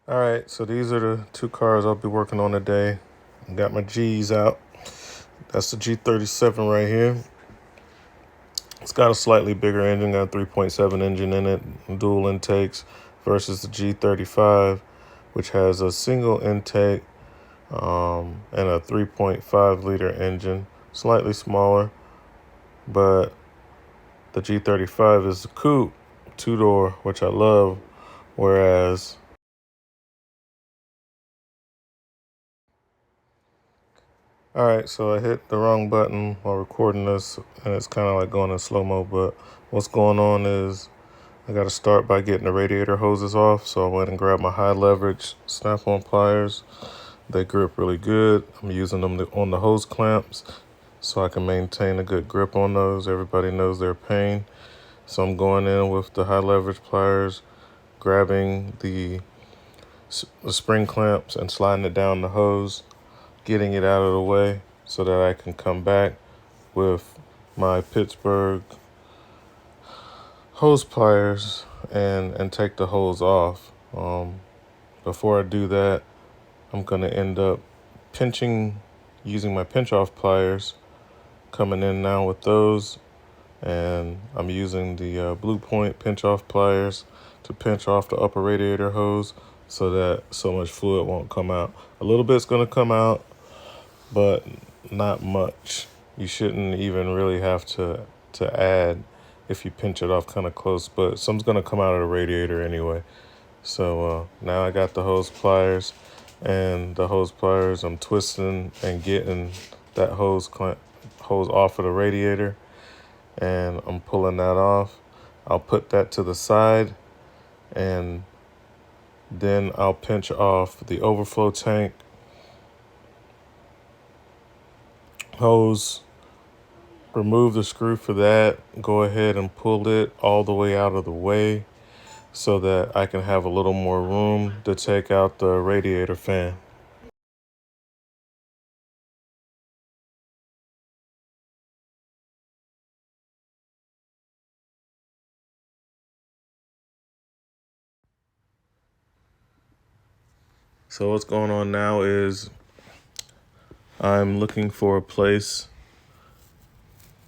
All right, so these are the two cars I'll be working on today. Got my G's out. That's the G37 right here. It's got a slightly bigger engine, got a 3.7 engine in it, dual intakes, versus the G35, which has a single intake and a 3.5 liter engine, slightly smaller, but the G35 is a coupe, two-door, which I love, whereas all right, so I hit the wrong button while recording this, and it's kind of like going in slow-mo, but what's going on is I got to start by getting the radiator hoses off, so I went and grabbed my high leverage snap-on pliers. They grip really good. I'm using them on the hose clamps so I can maintain a good grip on those. Everybody knows they're a pain. So I'm going in with the high leverage pliers, grabbing the spring clamps and sliding it down the hose, getting it out of the way so that I can come back with my Pittsburgh hose pliers and take the hose off. Before I do that, I'm going to end up using my pinch off pliers, coming in now with those, and I'm using the Blue Point pinch off pliers to pinch off the upper radiator hose so that so much fluid won't come out. A little bit's going to come out, but not much. You shouldn't even really have to add if you pinch it off kind of close, but some's going to come out of the radiator anyway. So now I got the hose pliers, and the hose pliers I'm twisting and getting that hose off of the radiator, and I'm pulling that off. I'll put that to the side, and then I'll pinch off the overflow tank hose, remove the screw for that, go ahead and pull it all the way out of the way so that I can have a little more room to take out the radiator fan. So what's going on now is I'm looking for a place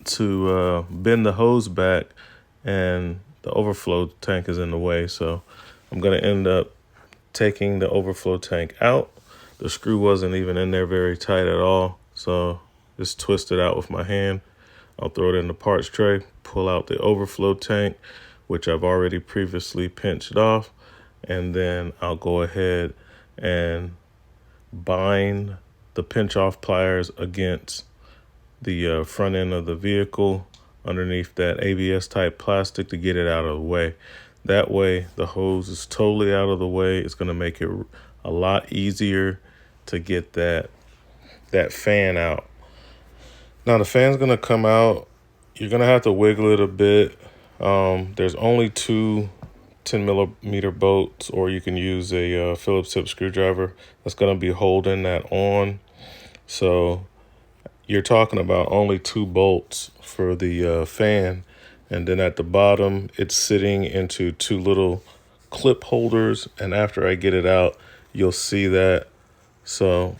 to bend the hose back, and the overflow tank is in the way. So I'm going to end up taking the overflow tank out. The screw wasn't even in there very tight at all, so just twist it out with my hand. I'll throw it in the parts tray, pull out the overflow tank, which I've already previously pinched off, and then I'll go ahead and bind the pinch off pliers against the front end of the vehicle underneath that ABS type plastic to get it out of the way. That way the hose is totally out of the way. It's going to make it a lot easier to get that fan out. Now the fan's going to come out. You're going to have to wiggle it a bit. There's only two 10 millimeter bolts, or you can use a Phillips tip screwdriver that's going to be holding that on. So you're talking about only two bolts for the fan, and then at the bottom it's sitting into two little clip holders, and after I get it out you'll see that. So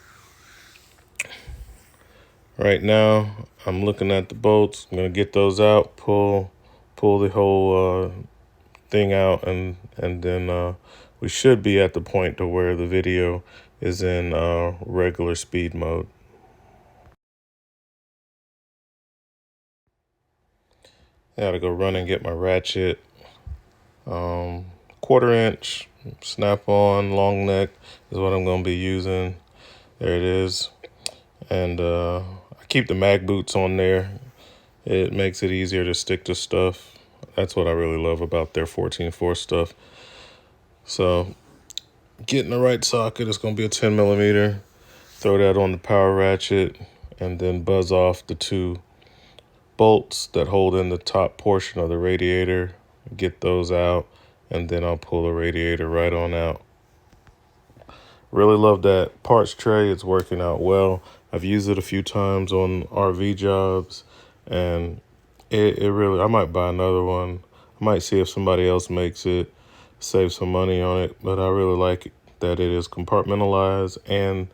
right now I'm looking at the bolts. I'm going to get those out, pull the whole thing out, and then we should be at the point to where the video is in regular speed mode. I gotta go run and get my ratchet. 1/4 inch snap-on long neck is what I'm gonna be using. There it is. And I keep the mag boots on there. It makes it easier to stick to stuff. That's what I really love about their 14-4 stuff. So getting the right socket, it's gonna be a 10 millimeter. Throw that on the power ratchet, and then buzz off the two bolts that hold in the top portion of the radiator. Get those out, and then I'll pull the radiator right on out. Really love that parts tray. It's working out well. I've used it a few times on RV jobs, and it really, I might buy another one. I might see if somebody else makes it, save some money on it, but I really like it. that it is compartmentalized and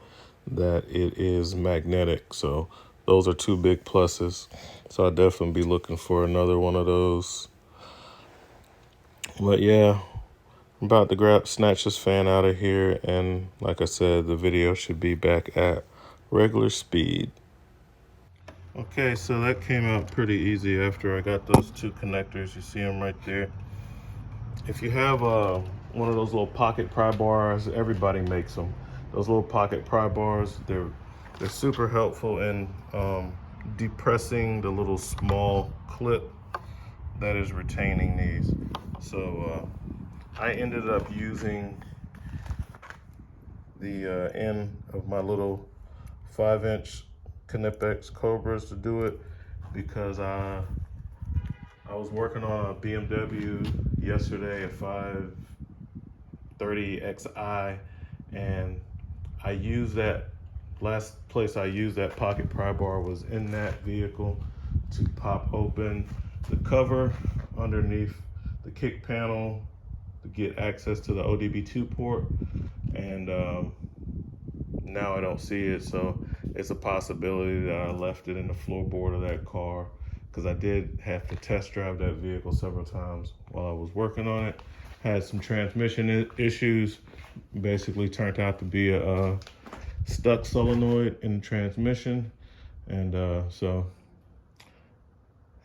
that it is magnetic. So those are two big pluses. So I'll definitely be looking for another one of those. But yeah, I'm about to snatch this fan out of here. And like I said, the video should be back at regular speed. Okay, so that came out pretty easy after I got those two connectors. You see them right there. If you have one of those little pocket pry bars, everybody makes them. Those little pocket pry bars, they're super helpful in depressing the little small clip that is retaining these. So I ended up using the end of my little 5-inch Knipex Cobras to do it, because I was working on a BMW yesterday, a 530xi, and I used that, last place I used that pocket pry bar was in that vehicle to pop open the cover underneath the kick panel to get access to the ODB2 port, and now I don't see it, so it's a possibility that I left it in the floorboard of that car, because I did have to test drive that vehicle several times while I was working on it. Had some transmission issues. Basically turned out to be a stuck solenoid in the transmission, and so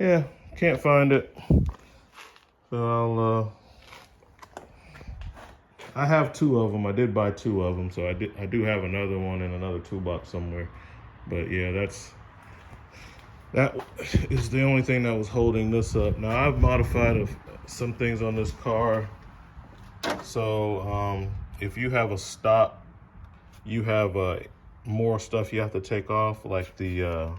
yeah, can't find it. So I have two of them. I did buy two of them, so I do have another one in another toolbox somewhere. But yeah, that is the only thing that was holding this up. Now I've modified some things on this car. So if you have a stop, you have more stuff you have to take off, like the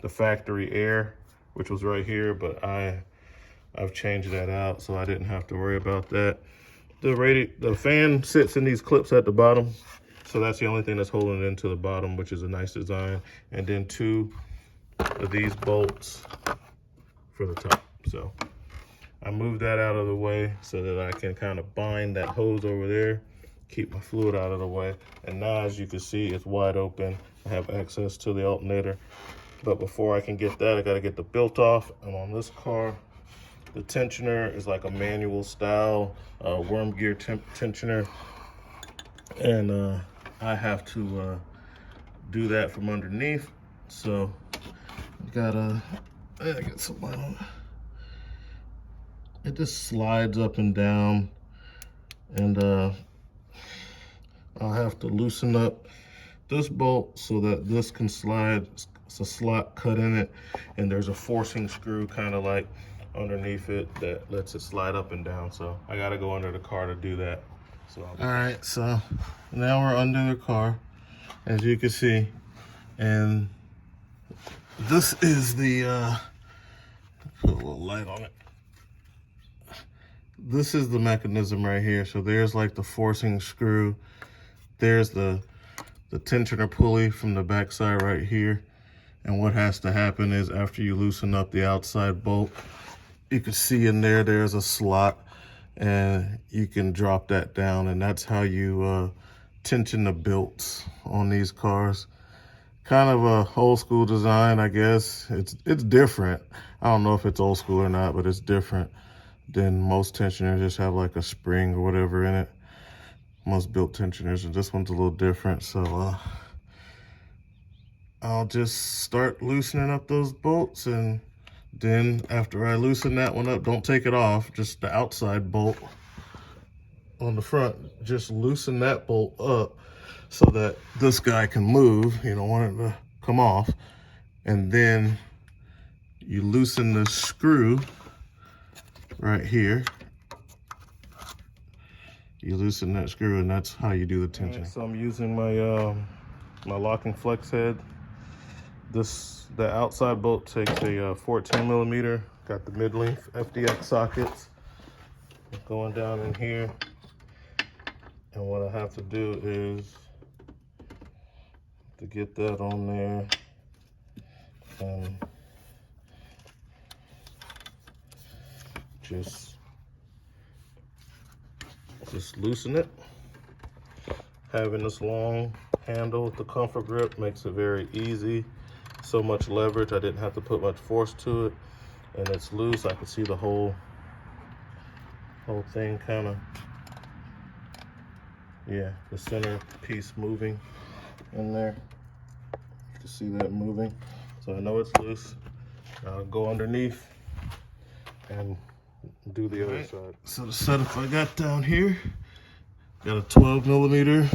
factory air, which was right here, but I've changed that out, so I didn't have to worry about that. The fan sits in these clips at the bottom, so that's the only thing that's holding it into the bottom, which is a nice design. And then two of these bolts for the top. So I moved that out of the way so that I can kind of bind that hose over there, keep my fluid out of the way. And now, as you can see, it's wide open. I have access to the alternator. But before I can get that, I got to get the bilt off. And on this car, the tensioner is like a manual style worm gear tensioner, and I have to do that from underneath. So I get some light on it. It just slides up and down, and I'll have to loosen up this bolt so that this can slide. It's a slot cut in it, and there's a forcing screw kind of like underneath it that lets it slide up and down. So I got to go under the car to do that. So all right, so now we're under the car, as you can see, and this is the put a little light on it. This is the mechanism right here. So there's like the forcing screw, there's the tensioner pulley from the backside right here. And what has to happen is, after you loosen up the outside bolt, you can see in there, there's a slot, and you can drop that down, and that's how you tension the belts on these cars. Kind of a old school design, I guess. It's different. I don't know if it's old school or not, but it's different than most tensioners. Just have like a spring or whatever in it. Most built tensioners, and this one's a little different. So I'll just start loosening up those bolts, and then after I loosen that one up, don't take it off, just the outside bolt on the front, just loosen that bolt up so that this guy can move. You don't want it to come off. And then you loosen the screw right here. You loosen that screw, and that's how you do the tension. Right, so I'm using my my locking flex head. The outside bolt takes a 14 millimeter. Got the mid-length FDX sockets going down in here. And what I have to do is to get that on there, and just loosen it. Having this long handle with the comfort grip makes it very easy. So much leverage, I didn't have to put much force to it. And it's loose, I can see the whole thing kind of, yeah, the center piece moving in there. You can see that moving. So I know it's loose. I'll go underneath and do the other side. So the setup I got down here, got a 12mm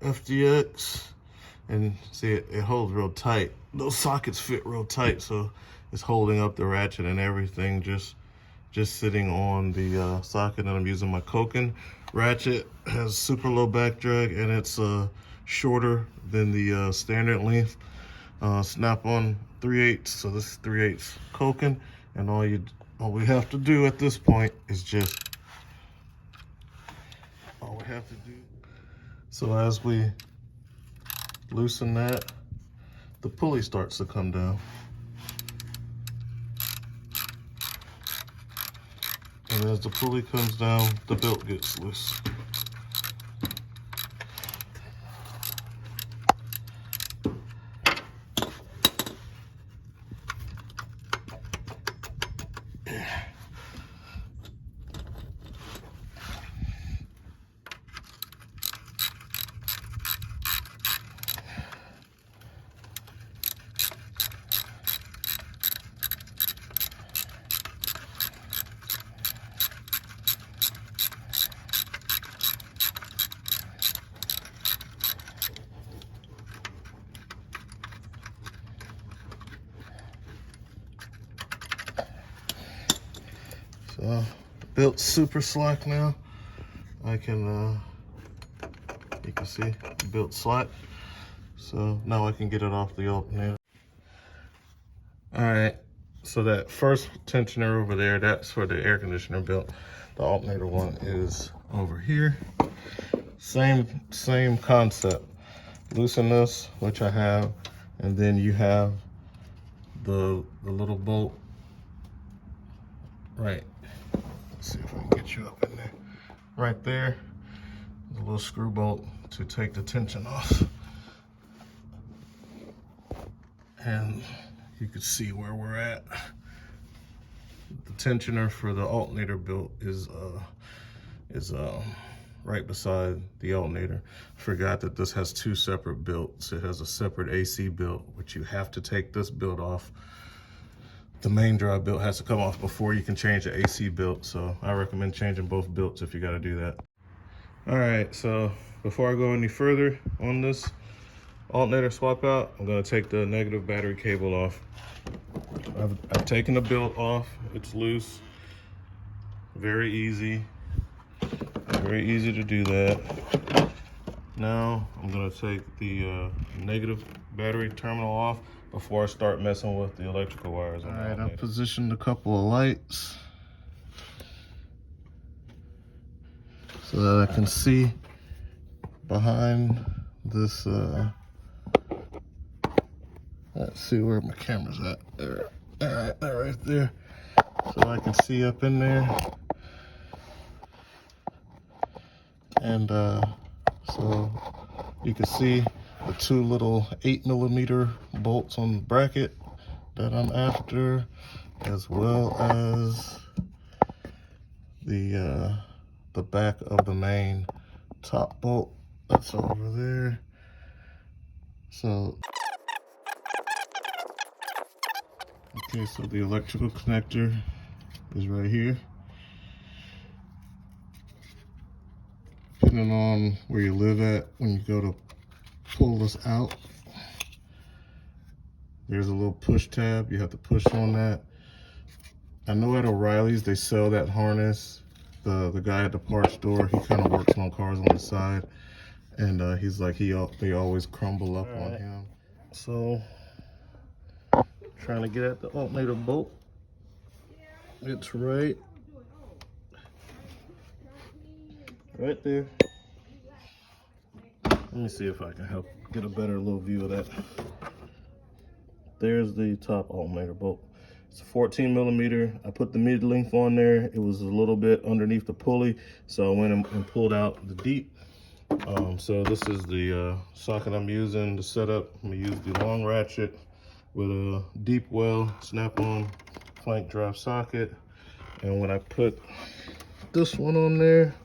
FDX, and see it holds real tight. Those sockets fit real tight, so it's holding up the ratchet and everything, just sitting on the socket. And I'm using my Koken ratchet. It has super low back drag, and it's shorter than the standard length snap-on 3/8. So this is 3/8 Koken, and all we have to do at this point is so as we loosen that, the pulley starts to come down. And as the pulley comes down, the belt gets loose. So the belt's super slack now. I can, you can see the belt slack. So now I can get it off the alternator. All right, so that first tensioner over there, that's for the air conditioner belt. The alternator one is over here. Same concept. Loosen this, which I have, and then you have the little bolt right. Let's see if I can get you up in there. Right there, the little screw bolt to take the tension off. And you can see where we're at. The tensioner for the alternator belt is right beside the alternator. Forgot that this has two separate belts. It has a separate AC belt, which you have to take this belt off. The main drive belt has to come off before you can change the AC belt. So I recommend changing both belts if you got to do that. All right, so before I go any further on this alternator swap out, I'm gonna take the negative battery cable off. I've taken the belt off, it's loose. Very easy to do that. Now I'm gonna take the negative battery terminal off before I start messing with the electrical wires. All right, I've positioned a couple of lights so that I can see behind this. Let's see where my camera's at. There. All right, right there. So I can see up in there. And so you can see the two little 8mm bolts on the bracket that I'm after, as well as the back of the main top bolt that's over there. So okay, so the electrical connector is right here. Depending on where you live at, when you go to pull this out, there's a little push tab. You have to push on that. I know at O'Reilly's they sell that harness. The guy at the parts store, he kind of works on cars on the side, and he's like they always crumble up on him. So trying to get at the alternator bolt. It's right there. Let me see if I can help get a better little view of that. There's the top alternator bolt. It's a 14mm. I put the mid length on there. It was a little bit underneath the pulley, so I went and pulled out the deep. So this is the socket I'm using to set up. I'm gonna use the long ratchet with a deep well snap-on flank drive socket. And when I put this one on there,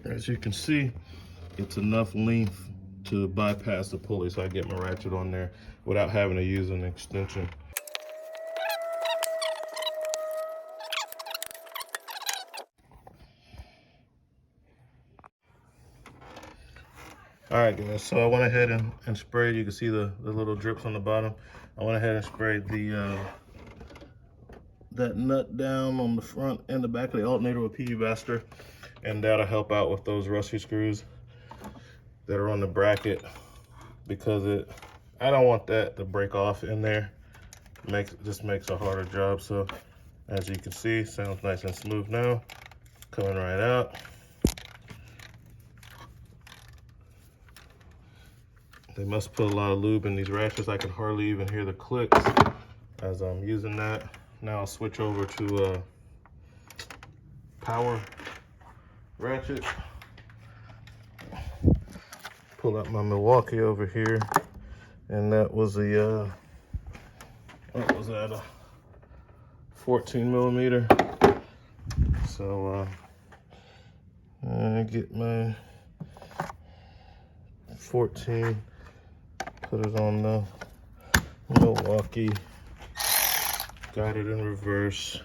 as you can see, it's enough length to bypass the pulley, so I get my ratchet on there without having to use an extension. All right, guys, so I went ahead and sprayed. You can see the little drips on the bottom. I went ahead and sprayed the that nut down on the front and the back of the alternator with PU Baster, and that'll help out with those rusty screws that are on the bracket, because I don't want that to break off in there. Just makes a harder job. So as you can see, sounds nice and smooth now, coming right out. They must put a lot of lube in these ratchets. I can hardly even hear the clicks as I'm using that. Now I'll switch over to power ratchet. Pull out my Milwaukee over here, and that was a what was that, a 14 millimeter. So I get my 14, put it on the Milwaukee, got it in reverse.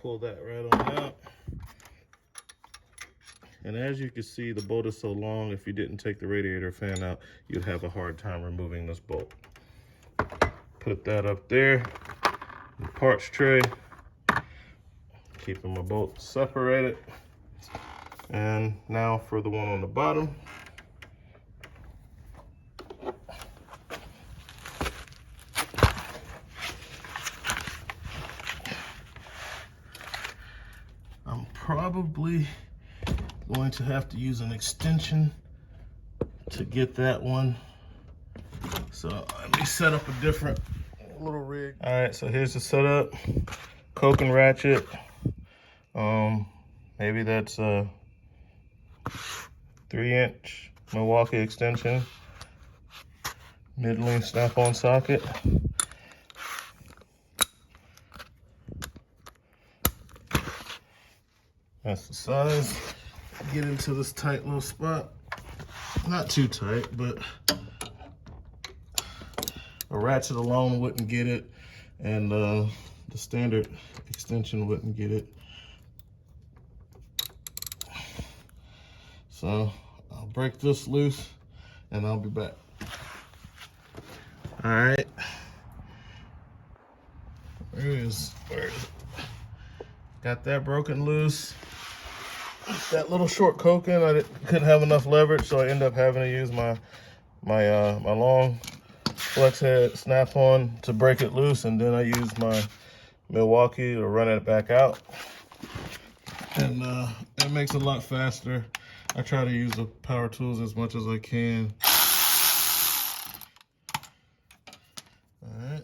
Pull that right on out. And as you can see, the bolt is so long, if you didn't take the radiator fan out, you'd have a hard time removing this bolt. Put that up there, the parts tray, keeping my bolts separated. And now for the one on the bottom. I'm probably going to have to use an extension to get that one. So let me set up a different little rig. All right, so here's the setup. Coke and ratchet. Maybe that's a 3-inch Milwaukee extension. Mid-length snap-on socket. That's the size. Get into this tight little spot. Not too tight, but a ratchet alone wouldn't get it, and the standard extension wouldn't get it. So I'll break this loose and I'll be back. All right. Where is it? Got that broken loose. That little short coke in, I couldn't have enough leverage, so I ended up having to use my long flex head snap-on to break it loose, and then I used my Milwaukee to run it back out. And it makes it a lot faster. I try to use the power tools as much as I can. All right.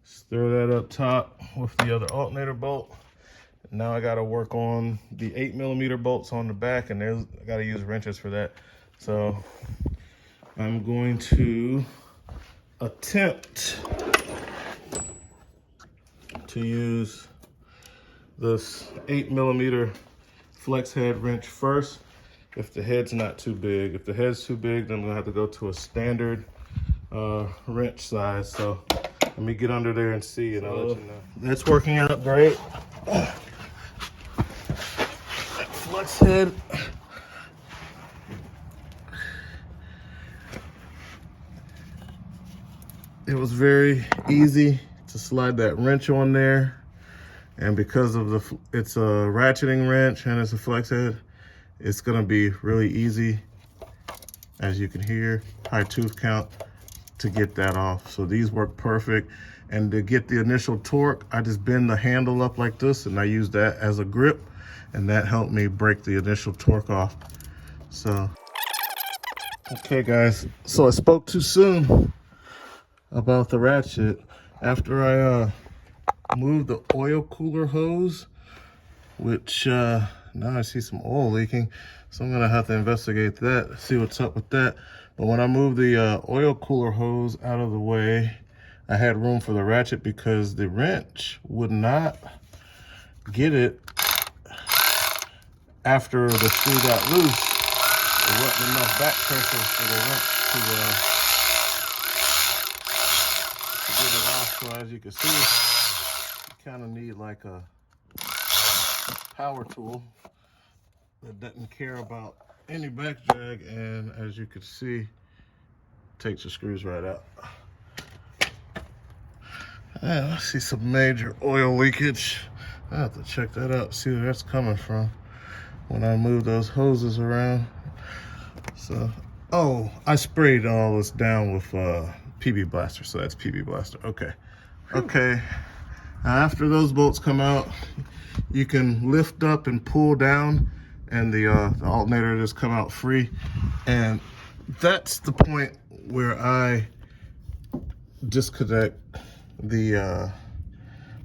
Just throw that up top with the other alternator bolt. Now I got to work on the 8mm bolts on the back, and I got to use wrenches for that. So I'm going to attempt to use this 8mm flex head wrench first, if the head's not too big. If the head's too big, then I'm gonna have to go to a standard wrench size. So let me get under there and see, and I'll let you know. That's working out great. That flex head. It was very easy to slide that wrench on there, and because of it's a ratcheting wrench and it's a flex head, it's gonna be really easy, as you can hear, high tooth count, to get that off. So these work perfect. And to get the initial torque, I just bend the handle up like this, and I use that as a grip, and that helped me break the initial torque off. So, okay guys, so I spoke too soon about the ratchet. After I moved the oil cooler hose, which now I see some oil leaking, so I'm gonna have to investigate that, see what's up with that. But when I moved the oil cooler hose out of the way, I had room for the ratchet because the wrench would not get it after the screw got loose. There wasn't enough back pressure for the wrench to get it off. So as you can see, you kind of need like a power tool that doesn't care about any back drag, and as you can see, takes the screws right out. And I see some major oil leakage. I have to check that out, see where that's coming from when I move those hoses around. So, oh, I sprayed all this down with PB Blaster, so that's PB Blaster. Okay. Okay. Now after those bolts come out, you can lift up and pull down, and the alternator just come out free. And that's the point where I disconnect the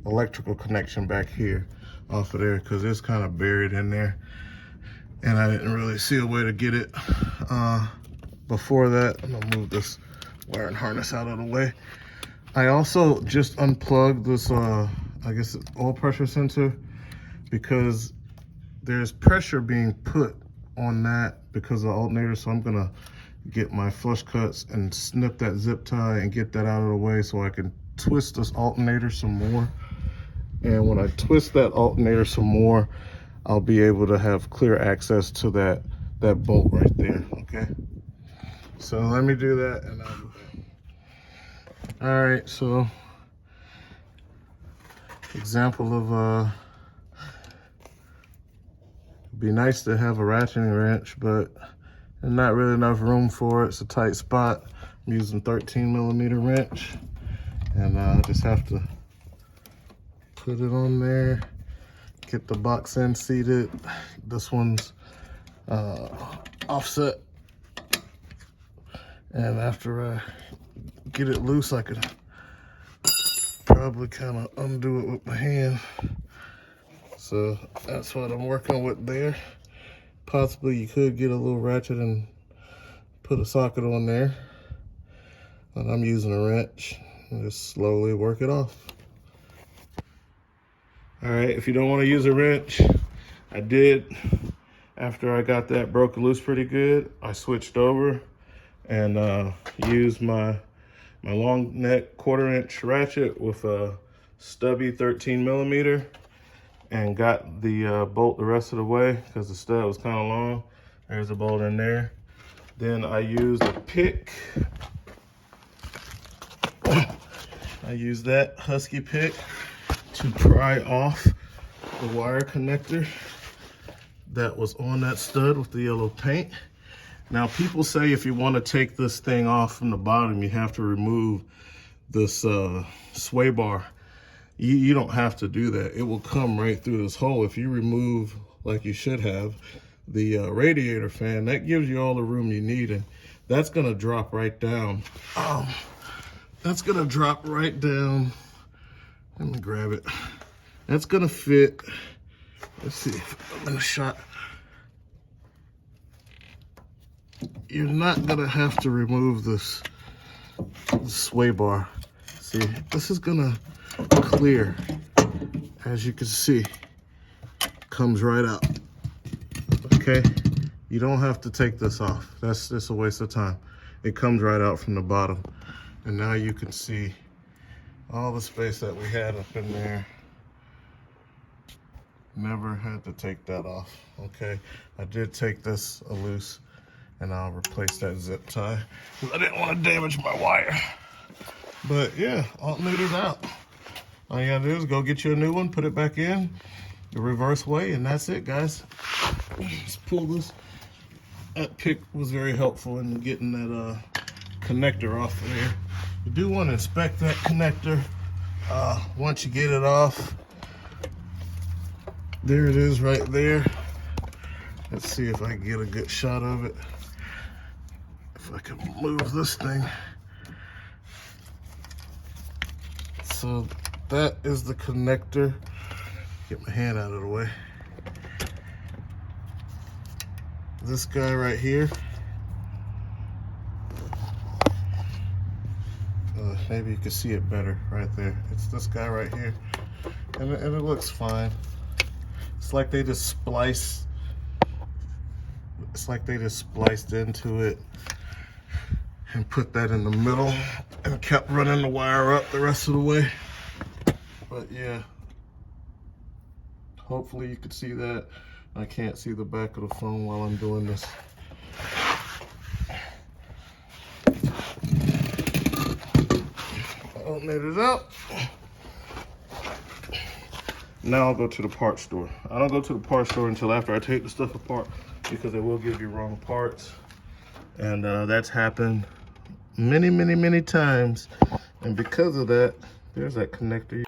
electrical connection back here off of there, because it's kind of buried in there, and I didn't really see a way to get it before that. I'm gonna move this wiring harness out of the way. I also just unplugged this I guess oil pressure sensor, because there's pressure being put on that because of the alternator. So I'm gonna get my flush cuts and snip that zip tie and get that out of the way so I can twist this alternator some more. And when I twist that alternator some more, I'll be able to have clear access to that bolt right there. Okay, so let me do that and I'll be back. All right, so example of be nice to have a ratcheting wrench, but there's not really enough room for it. It's a tight spot. I'm using 13mm wrench, and I just have to put it on there, get the box end seated. This one's offset, and after I get it loose, I could probably kind of undo it with my hand. So that's what I'm working with there. Possibly you could get a little ratchet and put a socket on there, but I'm using a wrench and just slowly work it off. All right, if you don't want to use a wrench, I did. After I got that broken loose pretty good, I switched over and used my long neck 1/4 inch ratchet with a stubby 13mm, and got the bolt the rest of the way because the stud was kind of long. There's a bolt in there. Then I used a pick. I used that Husky pick to pry off the wire connector that was on that stud with the yellow paint. Now people say if you want to take this thing off from the bottom, you have to remove this sway bar. You don't have to do that. It will come right through this hole. If you remove, like you should have, the radiator fan, that gives you all the room you need, and that's gonna drop right down. That's gonna drop right down. Let me grab it. That's gonna fit. Let's see if I'm in a shot. You're not gonna have to remove this sway bar. See, this is gonna clear. As you can see, comes right out. Okay, you don't have to take this off. That's just a waste of time. It comes right out from the bottom. And now you can see all the space that we had up in there. Never had to take that off. Okay, I did take this loose, and I'll replace that zip tie because I didn't want to damage my wire. But yeah, alternator's out. All you gotta do is go get you a new one, put it back in the reverse way, and that's it, guys. Just pull this. That pick was very helpful in getting that connector off of there. You do want to inspect that connector Once you get it off, there it is right there. Let's see if I can get a good shot of it. If I can move this thing. So that is the connector. Get my hand out of the way. This guy right here. Maybe you can see it better right there. It's this guy right here. And it looks fine. It's like they just spliced. It's like they just spliced into it and put that in the middle and kept running the wire up the rest of the way. But yeah, hopefully you can see that. I can't see the back of the phone while I'm doing this. Alternator's out. Now I'll go to the parts store. I don't go to the parts store until after I take the stuff apart because they will give you wrong parts. And that's happened many times. And because of that, there's that connector.